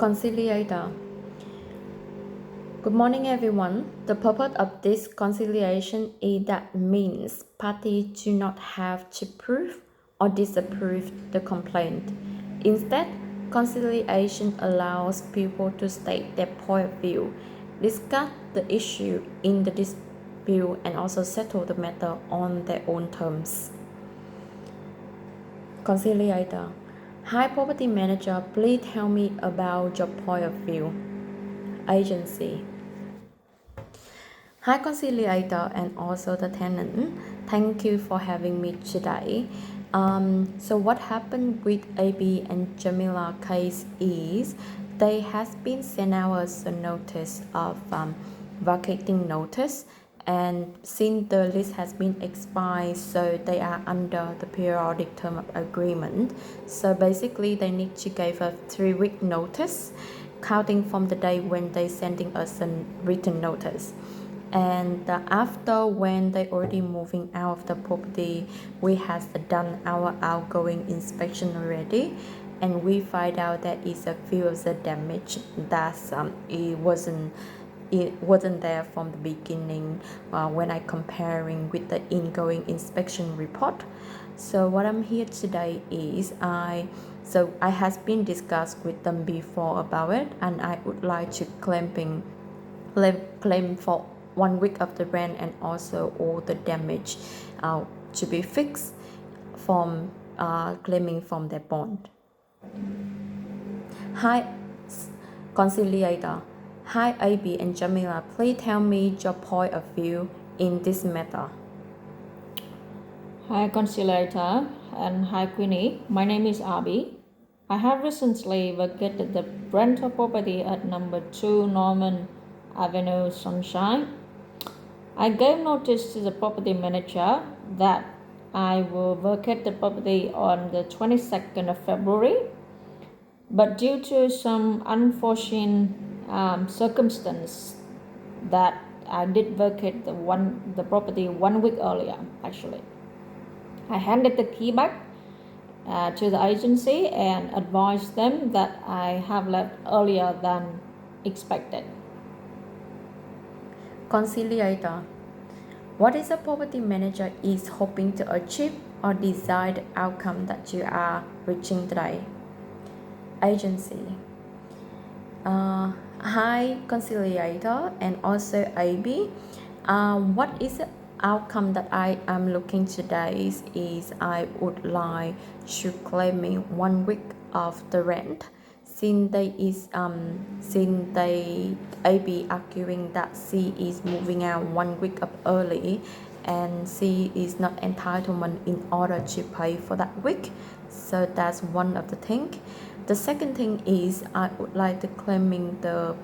Conciliator. Good morning, everyone. The purpose of this conciliation is that means parties do not have to prove or disapprove the complaint. Instead, conciliation allows people to state their point of view, discuss the issue in the dispute, and also settle the matter on their own terms. Conciliator. Hi, property manager, please tell me about your point of view. Agency. Hi, conciliator and also the tenant. Thank you for having me today. So what happened with AB and Jamila case is they has been sent out a notice of vacating notice, and since the lease has been expired, so they are under the periodic term of agreement. So basically they need to give a 3-week notice counting from the day when they sending us a written notice. And after when they already moving out of the property, we has done our outgoing inspection already, and we find out that it's a few of the damage that it wasn't there from the beginning when I comparing with the ingoing inspection report. So what I'm here today is I has been discussed with them before about it, and I would like to claim for 1 week of the rent and also all the damage to be fixed from claiming from their bond. Hi, conciliator. Hi, AB and Jamila. Please tell me your point of view in this matter. Hi, conciliator, and hi, Queenie. My name is Abby. I have recently vacated the rental property at number 2 Norman Avenue, Sunshine. I gave notice to the property manager that I will vacate the property on the 22nd of February, but due to some unforeseen circumstance that I did vacate the property 1 week earlier. Actually, I handed the key back to the agency and advised them that I have left earlier than expected. Conciliator. What is the property manager is hoping to achieve or desired outcome that you are reaching today? Agency. Hi, conciliator and also AB. What is the outcome that I am looking today is I would like to claiming 1 week of the rent, since they AB arguing that she is moving out 1 week up early and she is not entitlement in order to pay for that week. So that's one of the thing. The second thing is I would like to claiming the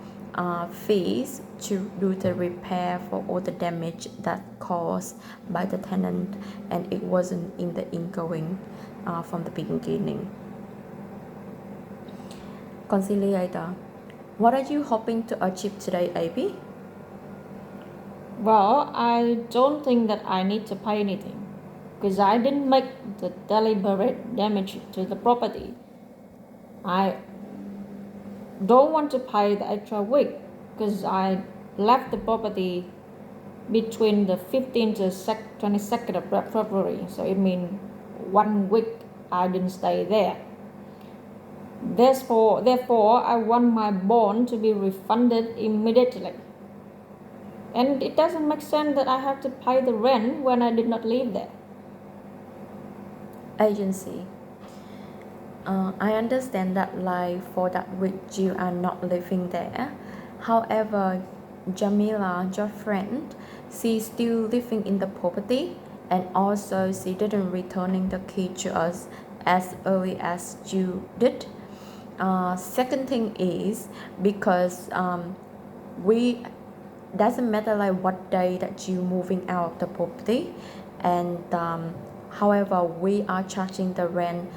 fees to do the repair for all the damage that caused by the tenant, and it wasn't in the ingoing from the beginning. Conciliator. What are you hoping to achieve today, AB? Well, I don't think that I need to pay anything because I didn't make the deliberate damage to the property. I don't want to pay the extra week because I left the property between the 15th to 22nd of February. So it means 1 week I didn't stay there. Therefore, I want my bond to be refunded immediately. And it doesn't make sense that I have to pay the rent when I did not live there. Agency. I understand that like for that week you are not living there. However, Jamila, your friend, she's still living in the property, and also she didn't returning the key to us as early as you did. Second thing is because we doesn't matter like what day that you moving out of the property, and however we are charging the rent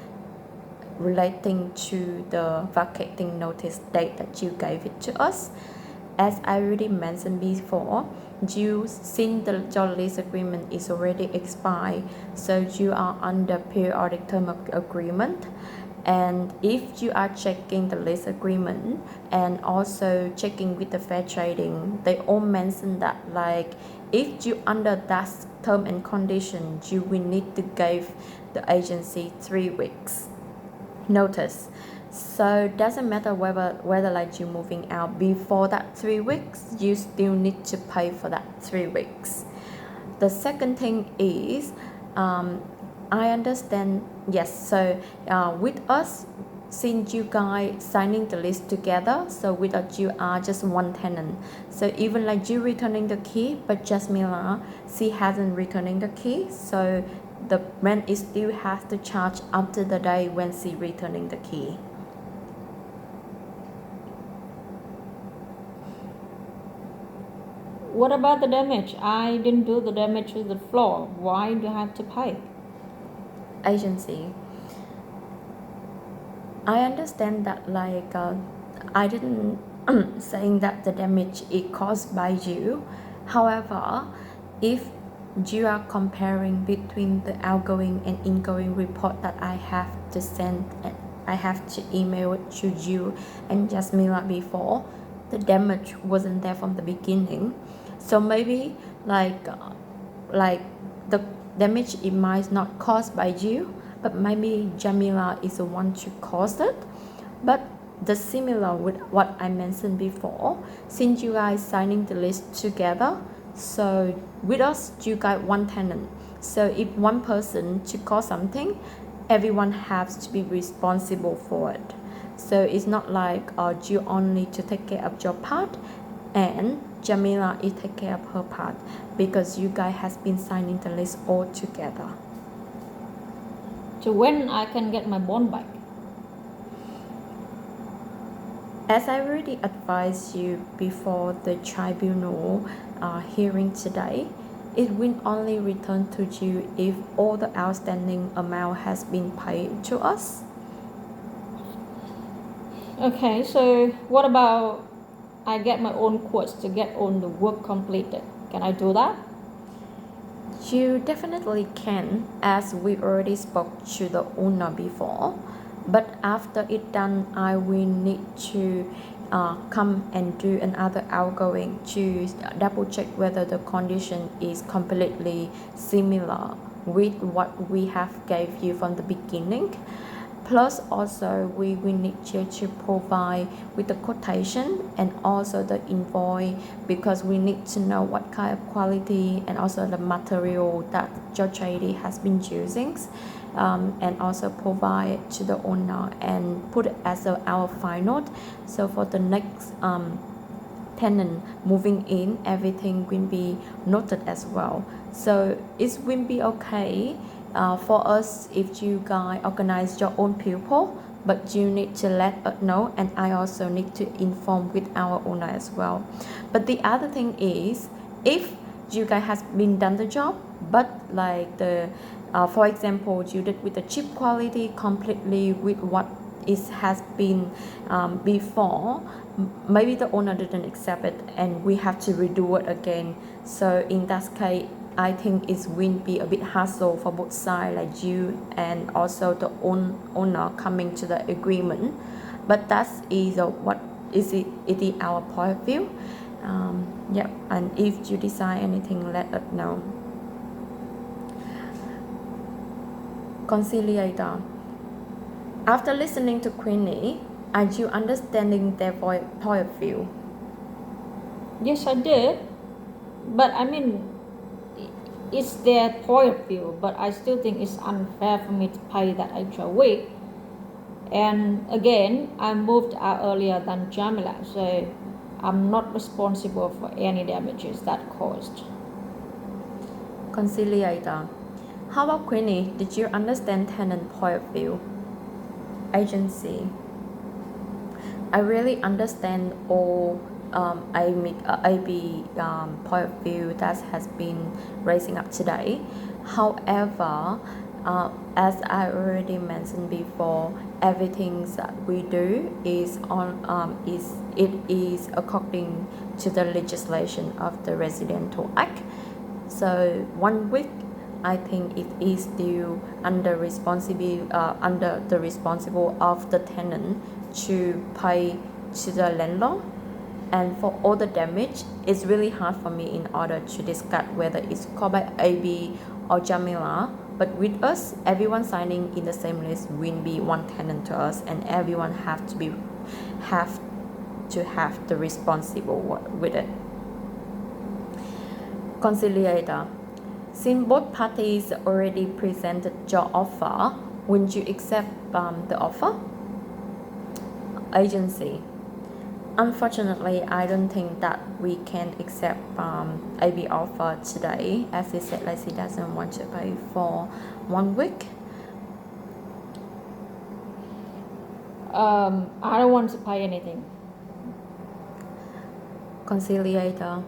relating to the vacating notice date that you gave it to us. As I already mentioned before, since your lease agreement is already expired, so you are under periodic term of agreement, And if you are checking the lease agreement and also checking with the fair trading, they all mention that like if you under that term and condition, you will need to give the agency 3 weeks notice. So doesn't matter whether like you moving out before that 3 weeks, you still need to pay for that 3 weeks. The second thing is, I understand, yes, so with us, since you guys signing the lease together, so with us you are just one tenant. So even like you returning the key, but Jasmila, she hasn't returning the key, so the rent is still has to charge after the day when she returning the key. What about the damage? I didn't do the damage to the floor. Why do I have to pay? Agency, I understand that like I didn't saying that the damage is caused by you. However, if you are comparing between the outgoing and ingoing report that I have to send, I have to email it to you and Jasmila before, the damage wasn't there from the beginning. So maybe like the damage it might not caused by you, but maybe Jamila is the one to cause it. But the similar with what I mentioned before, since you guys signing the list together, so with us you got one tenant. So if one person to cause something, everyone has to be responsible for it. So it's not like you only to take care of your part and Jamila is take care of her part, because you guys has been signing the list all together. So when I can get my bond back? As I already advised you before the tribunal hearing today, it will only return to you if all the outstanding amount has been paid to us. Okay, so what about I get my own quotes to get all the work completed? Can I do that? You definitely can, as we already spoke to the owner before. But after it done, I will need to come and do another outgoing to double check whether the condition is completely similar with what we have gave you from the beginning. Plus also we will need you to provide with the quotation and also the invoice, because we need to know what kind of quality and also the material that your tradie has been using, and also provide it to the owner and put it as our file note. So for the next tenant moving in, everything will be noted as well. So it will be okay for us if you guys organize your own pupil, but you need to let us know, and I also need to inform with our owner as well. But the other thing is, if you guys has been done the job, but like the for example you did with the cheap quality completely with what it has been before, maybe the owner didn't accept it and we have to redo it again. So in that case, I think it will be a bit hassle for both sides, like you and also the owner coming to the agreement. But that is what is it is our point of view. Yeah, and if you decide anything, let us know. Conciliator, after listening to Queenie, are you understanding their point of view? Yes, I did. But I mean, it's their point of view, but I still think it's unfair for me to pay that extra week. And again, I moved out earlier than Jamila, so I'm not responsible for any damages that caused. Conciliator, how about Queenie? Did you understand tenant point of view? Agency, I really understand all AB point of view that has been raising up today. However, as I already mentioned before, everything that we do is according to the legislation of the Residential Act. So 1 week I think it is still under the responsible of the tenant to pay to the landlord. And for all the damage, it's really hard for me in order to discuss whether it's caused by AB or Jamila. But with us, everyone signing in the same list will be one tenant to us, and everyone have to have the responsible with it. Conciliator. Since both parties already presented your offer, wouldn't you accept the offer? Agency. Unfortunately, I don't think that we can accept AB offer today, as he said like he doesn't want to pay for 1 week. I don't want to pay anything. Conciliator.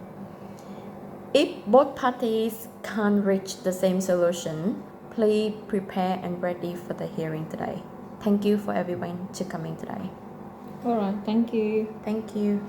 If both parties can't reach the same solution, please prepare and ready for the hearing today. Thank you for everyone to coming today. Alright, thank you. Thank you.